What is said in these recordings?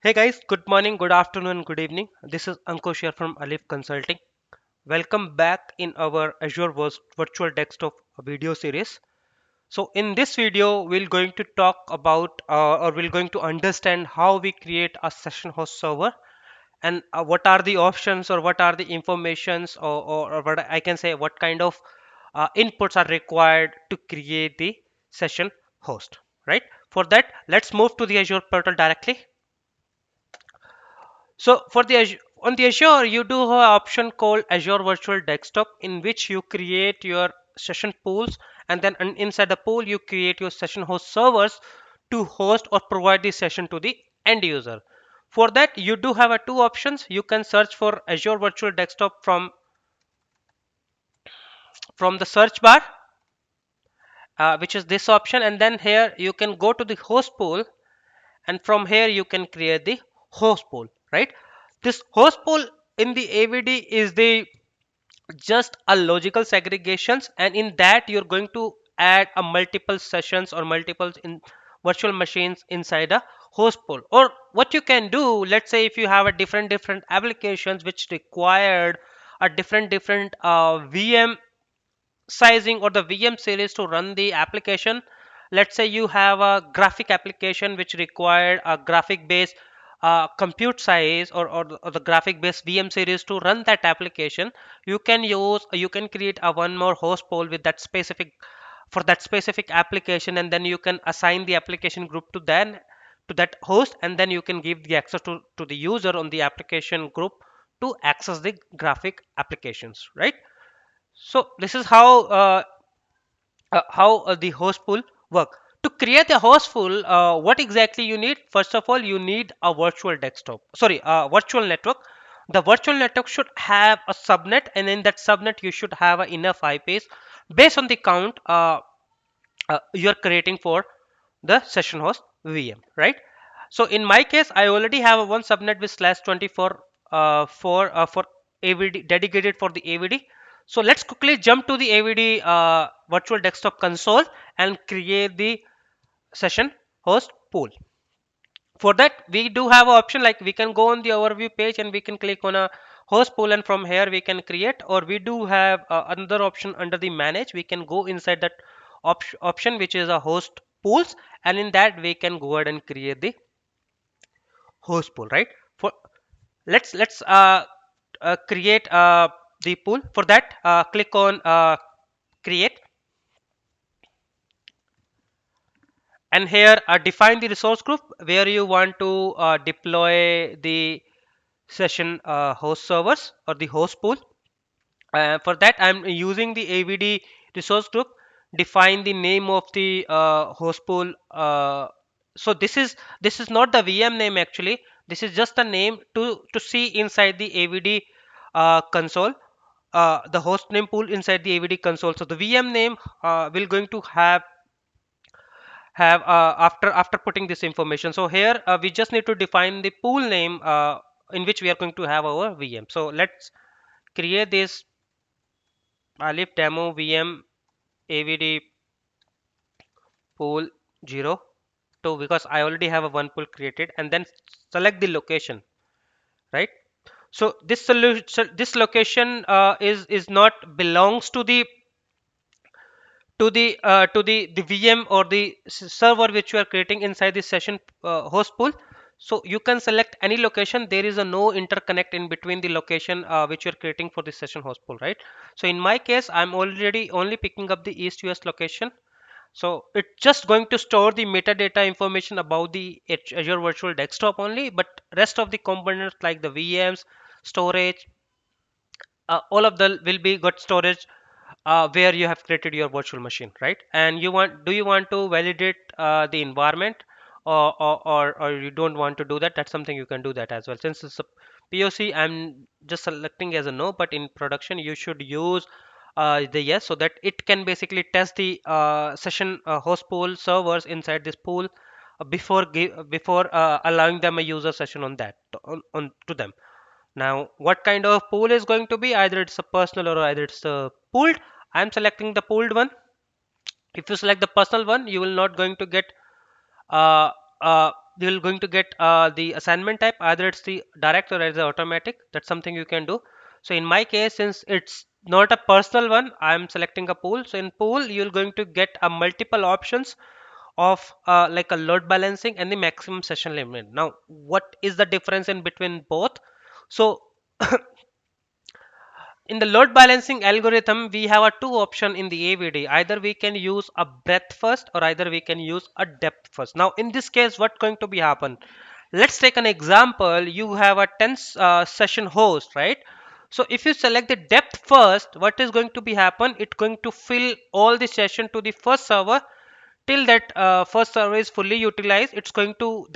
Hey guys, good morning, good afternoon, good evening. This is Ankush here from Alif Consulting. Welcome back in our Azure Virtual Desktop video series. So in this video, we're going to talk about or we're going to understand how we create a session host server and what are the options or what are the informations or what I can say what kind of inputs are required to create the session host, right? For that, let's move to the Azure portal directly. So for the on the Azure, you do have an option called Azure Virtual Desktop in which you create your session pools, and then inside the pool you create your session host servers to host or provide the session to the end user. For that, you do have two options. You can search for Azure Virtual Desktop from the search bar, which is this option, and then here you can go to the host pool, and from here you can create the host pool, right? This host pool in the AVD is the just a logical segregations, and in that you're going to add a multiple sessions or multiple in virtual machines inside a host pool. Or what you can do, let's say if you have a different applications which required a different VM sizing or the VM series to run the application. Let's say you have a graphic application which required a graphic based compute size or the graphic based VM series to run that application. You can create a one more host pool with that specific for that specific application, and then you can assign the application group to that host, and then you can give the access to the user on the application group to access the graphic applications, right? So this is how the host pool work. To create a host pool, what exactly you need? First of all, you need a virtual desktop. Sorry, a virtual network. The virtual network should have a subnet, and in that subnet, you should have enough IPs based on the count you're creating for the session host VM, right? So in my case, I already have a one subnet with /24 for AVD dedicated for the AVD. So let's quickly jump to the AVD virtual desktop console and create the session host pool. For that, we do have an option like we can go on the overview page and we can click on a host pool, and from here we can create, or we do have another option under the manage. We can go inside that option which is a host pools, and in that we can go ahead and create the host pool, right? For let's create the pool. For that, click on create, and here define the resource group where you want to deploy the session host servers or the host pool. For that, I'm using the AVD resource group. Define the name of the host pool. So this is not the VM name actually. This is just a name to see inside the AVD console. The host name pool inside the AVD console. So the VM name will going to have after putting this information. So here we just need to define the pool name in which we are going to have our VM. So let's create this Alif demo VM AVD pool 0 2, because I already have a one pool created, and then select the location, right? So this location is not belongs to the VM or the server which you are creating inside the session host pool. So you can select any location. There is a no interconnect in between the location which you're creating for the session host pool, right? So in my case, I'm already only picking up the East US location. So it's just going to store the metadata information about the Azure Virtual Desktop only, but rest of the components like the VMs, storage, all of them will be got storage where you have created your virtual machine, right? And do you want to validate the environment, or you don't want to do that? That's something you can do that as well. Since it's a POC, I'm just selecting as a no, but in production you should use the yes, so that it can basically test the session host pool servers inside this pool before allowing them a user session on that on to them. Now, what kind of pool is going to be? Either it's a personal or either it's a pooled. I'm selecting the pooled one. If you select the personal one, you will not going to get uh, uh, you're going to get the assignment type, either it's the direct or it's the automatic. That's something you can do. So in my case, since it's not a personal one, I'm selecting a pool. So in pool, you're going to get a multiple options of like a load balancing and the maximum session limit. Now what is the difference in between both? So in the load balancing algorithm, we have a two option in the AVD. Either we can use a breadth first or either we can use a depth first. Now in this case, what's going to be happen? Let's take an example. You have a 10 session host, right? So if you select the depth first, what is going to be happen? It's going to fill all the session to the first server till that first server is fully utilized. It's going to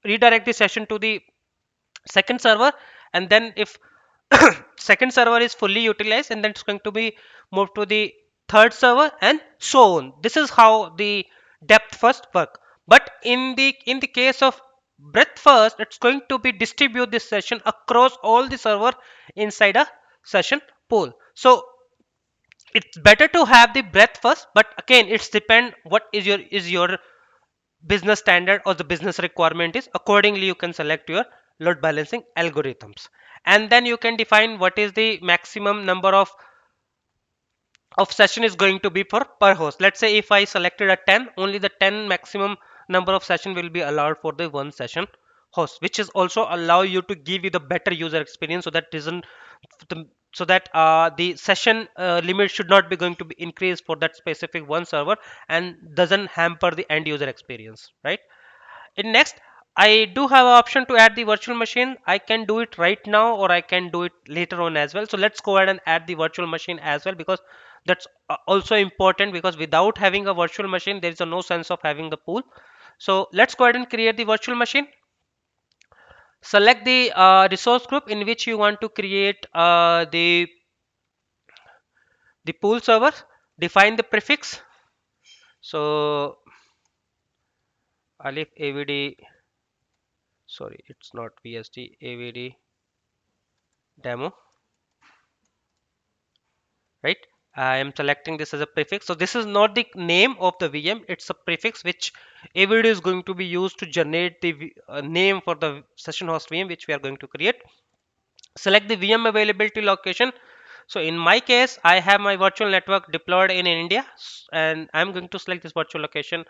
redirect the session to the second server, and then if second server is fully utilized, and then it's going to be moved to the third server, and so on. This is how the depth first work. But in the case of breadth first, it's going to be distribute this session across all the server inside a session pool. So it's better to have the breadth first, but again it's depend what is your business standard or the business requirement is. Accordingly you can select your load balancing algorithms, and then you can define what is the maximum number of session is going to be per host. Let's say if I selected a 10, only the 10 maximum number of session will be allowed for the one session host, which is also allow you to give you the better user experience, so that isn't so that the session limit should not be going to be increased for that specific one server and doesn't hamper the end user experience, right? In next, I do have an option to add the virtual machine. I can do it right now or I can do it later on as well. So let's go ahead and add the virtual machine as well, because that's also important, because without having a virtual machine there is no sense of having the pool. So let's go ahead and create the virtual machine. Select the resource group in which you want to create the pool server. Define the prefix. So Alif AVD, sorry, it's not VST, AVD demo, right? I am selecting this as a prefix. So this is not the name of the VM, it's a prefix which AVD is going to be used to generate the name for the session host VM which we are going to create. Select the VM availability location. So in my case, I have my virtual network deployed in India, and I'm going to select this virtual location,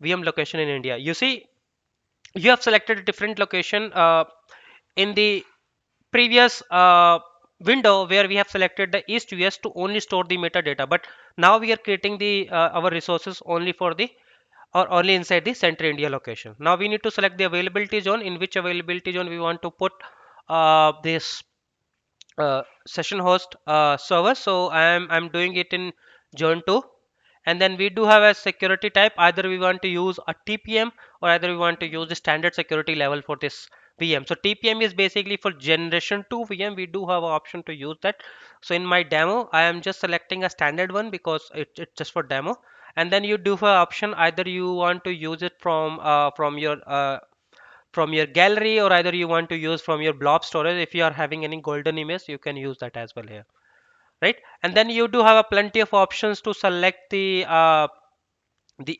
VM location in India. You see, you have selected a different location in the previous window where we have selected the East US to only store the metadata, but now we are creating the our resources only for the or only inside the Center India location. Now we need to select the availability zone, in which availability zone we want to put this session host server. So I'm doing it in zone 2, and then we do have a security type. Either we want to use a TPM or either we want to use the standard security level for this VM. So TPM is basically for generation 2 VM. We do have an option to use that. So in my demo I am just selecting a standard one because it's just for demo. And then you do have option, either you want to use it from your gallery, or either you want to use from your blob storage. If you are having any golden image, you can use that as well here, right? And then you do have a plenty of options to select the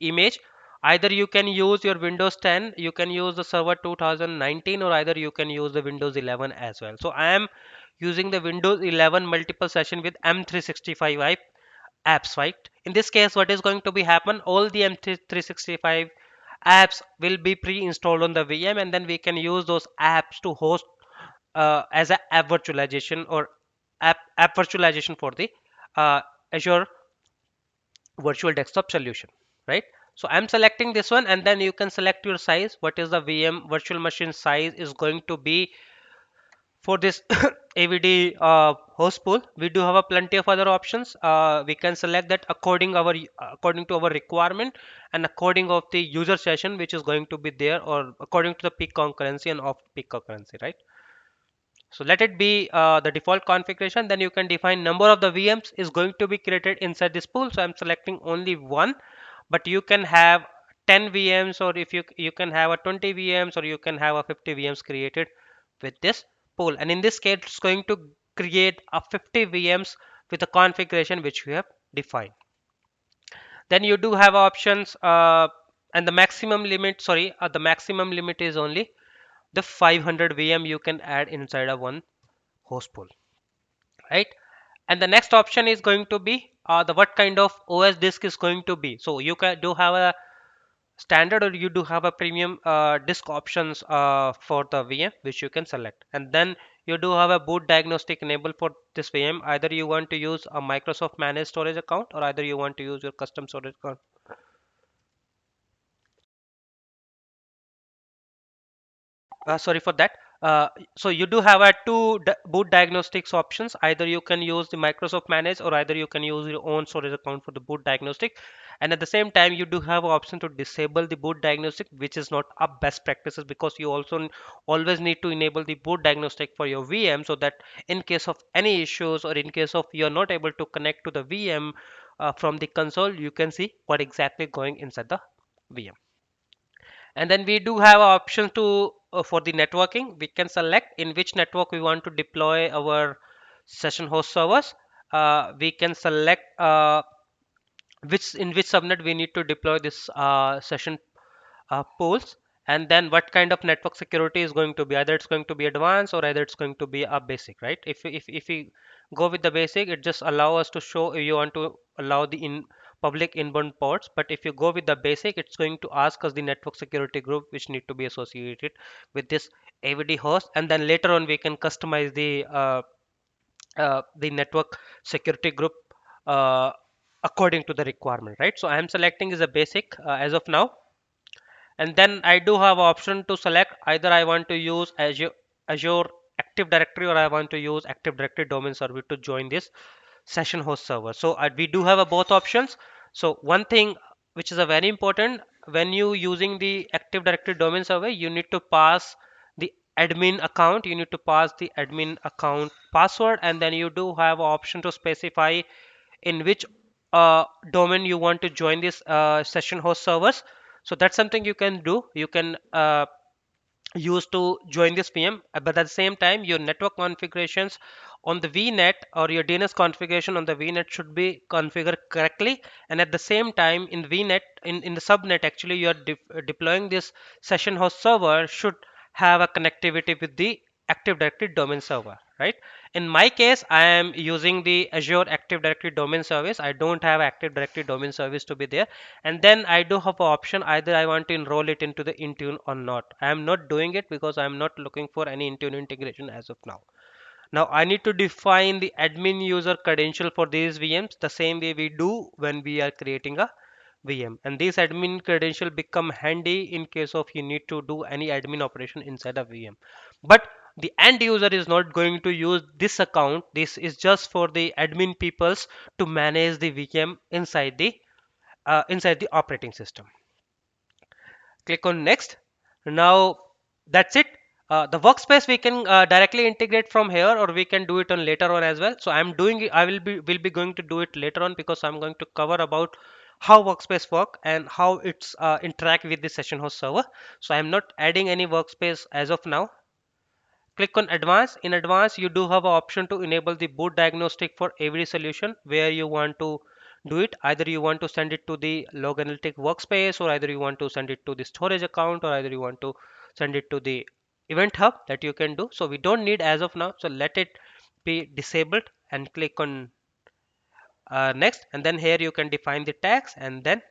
image. Either you can use your Windows 10, you can use the server 2019, or either you can use the Windows 11 as well. So I am using the Windows 11 multiple session with M365 apps, right? In this case, what is going to be happen, all the M365 apps will be pre-installed on the VM, and then we can use those apps to host as a app virtualization or app virtualization for the Azure Virtual Desktop solution, right? So I'm selecting this one, and then you can select your size. What is the VM virtual machine size is going to be for this AVD host pool. We do have a plenty of other options. We can select that according to our requirement and according of the user session which is going to be there, or according to the peak concurrency and off peak concurrency, right? So let it be the default configuration. Then you can define number of the VMs is going to be created inside this pool. So I'm selecting only one, but you can have 10 VMs, or if you can have a 20 VMs, or you can have a 50 VMs created with this pool. And in this case, it's going to create a 50 VMs with the configuration which we have defined. Then you do have options and the maximum limit, sorry, the maximum limit is only the 500 VM you can add inside a one host pool, right? And the next option is going to be the what kind of OS disk is going to be. So you can do have a standard or you do have a premium disk options for the VM which you can select, and then you do have a boot diagnostic enabled for this VM. Either you want to use a Microsoft managed storage account or either you want to use your custom storage account. Sorry for that. So you do have a boot diagnostics options. Either you can use the Microsoft Manage or either you can use your own storage account for the boot diagnostic. And at the same time, you do have an option to disable the boot diagnostic, which is not a best practices because you also always need to enable the boot diagnostic for your VM so that in case of any issues or in case of you're not able to connect to the VM from the console, you can see what exactly going inside the VM. And then we do have options to for the networking. We can select in which network we want to deploy our session host servers. We can select which in which subnet we need to deploy this session pools, and then what kind of network security is going to be. Either it's going to be advanced or either it's going to be a basic, right? If we go with the basic, it just allow us to show you want to allow the in public inbound ports, but if you go with the basic, it's going to ask us the network security group which need to be associated with this AVD host, and then later on we can customize the network security group uh, according to the requirement, right? So I am selecting is a basic as of now, and then I do have option to select either I want to use Azure Active Directory or I want to use Active Directory domain server to join this session host server. So we do have both options. So one thing which is a very important, when you using the Active Directory domain server, you need to pass the admin account, you need to pass the admin account password, and then you do have option to specify in which domain you want to join this session host servers. So that's something you can do. You can use to join this VM, but at the same time your network configurations on the VNet or your DNS configuration on the VNet should be configured correctly, and at the same time in VNet in the subnet actually you are deploying this session host server should have a connectivity with the Active Directory domain server, right? In my case, I am using the Azure Active Directory domain service. I don't have Active Directory domain service to be there, and then I do have an option either I want to enroll it into the Intune or not. I am not doing it because I am not looking for any Intune integration as of now. Now I need to define the admin user credential for these VMs the same way we do when we are creating a VM, and this admin credential become handy in case of you need to do any admin operation inside a VM. But the end user is not going to use this account. This is just for the admin peoples to manage the VM inside the operating system. Click on next. Now that's it. The workspace we can directly integrate from here or we can do it on later on as well. So I'm doing it, I will be going to do it later on because I'm going to cover about how workspace work and how it's interact with the session host server. So I'm not adding any workspace as of now. Click on advanced. In advanced, you do have an option to enable the boot diagnostic for every solution where you want to do it. Either you want to send it to the log analytic workspace or either you want to send it to the storage account or either you want to send it to the event hub that you can do. So we don't need as of now. So let it be disabled and click on next, and then here you can define the tags and then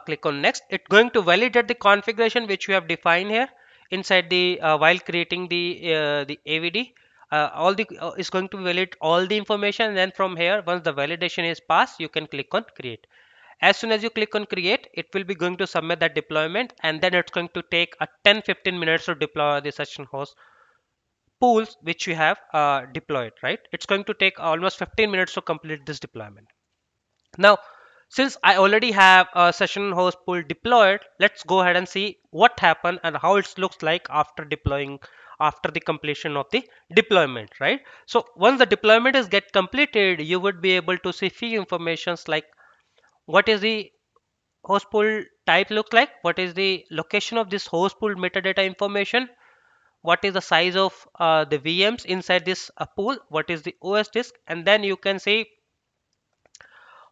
click on next. It's going to validate the configuration which we have defined here inside the while creating the AVD. All the is going to validate all the information, and then from here once the validation is passed you can click on create. As soon as you click on create, it will be going to submit that deployment, and then it's going to take a 10-15 minutes to deploy the session host pools which you have deployed, right? It's going to take almost 15 minutes to complete this deployment. Now, since I already have a session host pool deployed, let's go ahead and see what happened and how it looks like after deploying, after the completion of the deployment, right? So once the deployment is get completed, you would be able to see few informations like what is the host pool type look like, what is the location of this host pool metadata information, what is the size of the VMs inside this pool, what is the OS disk, and then you can see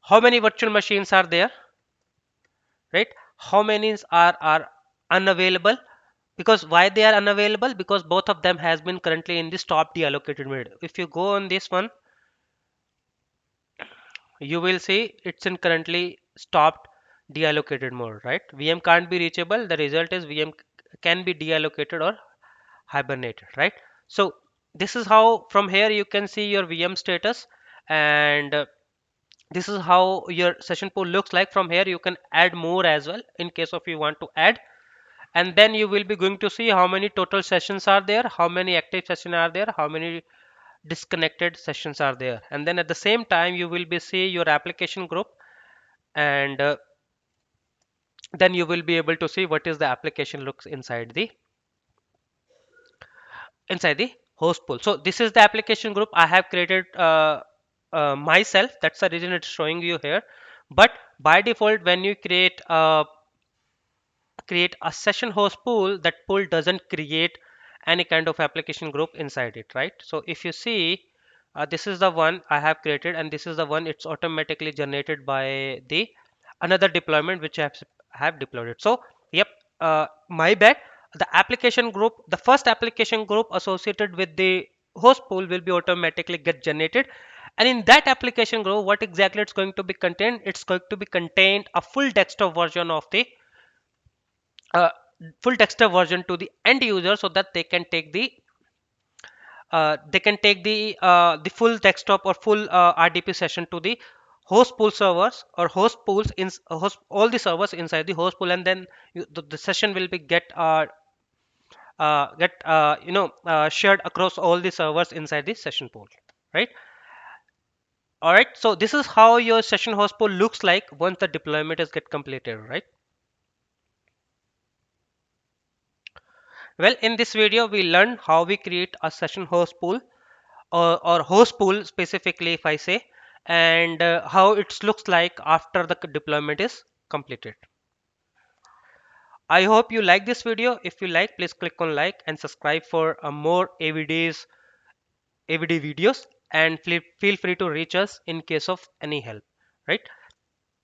how many virtual machines are there, right? How many are unavailable? Because why they are unavailable? Because both of them has been currently in the stop deallocated mode. If you go on this one, you will see it's in currently stopped deallocated mode, right? VM can't be reachable. The result is VM can be deallocated or hibernated, right? So this is how from here you can see your VM status, and this is how your session pool looks like. From here you can add more as well in case of you want to add, and then you will be going to see how many total sessions are there, how many active sessions are there, how many disconnected sessions are there, and then at the same time you will be see your application group, and then you will be able to see what is the application looks inside the host pool. So this is the application group I have created myself. That's the reason it's showing you here. But by default, when you create a session host pool, that pool doesn't create any kind of application group inside it, right? So if you see, this is the one I have created, and this is the one it's automatically generated by the another deployment which have deployed it. So yep, my bad. The application group, the first application group associated with the host pool will be automatically get generated, and in that application group, what exactly it's going to be contained? It's going to be contained a full desktop version of the uh, full desktop version to the end user, so that they can take the full desktop or full RDP session to the host pool servers or host pools in host all the servers inside the host pool, and then the session will be get shared across all the servers inside the session pool, right? All right, so this is how your session host pool looks like once the deployment is get completed, right? Well, in this video we learned how we create a session host pool, or host pool specifically if I say, and how it looks like after the deployment is completed. I hope you like this video. If you like, please click on like and subscribe for more AVD videos, and feel free to reach us in case of any help, right?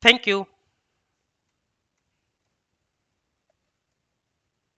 Thank you.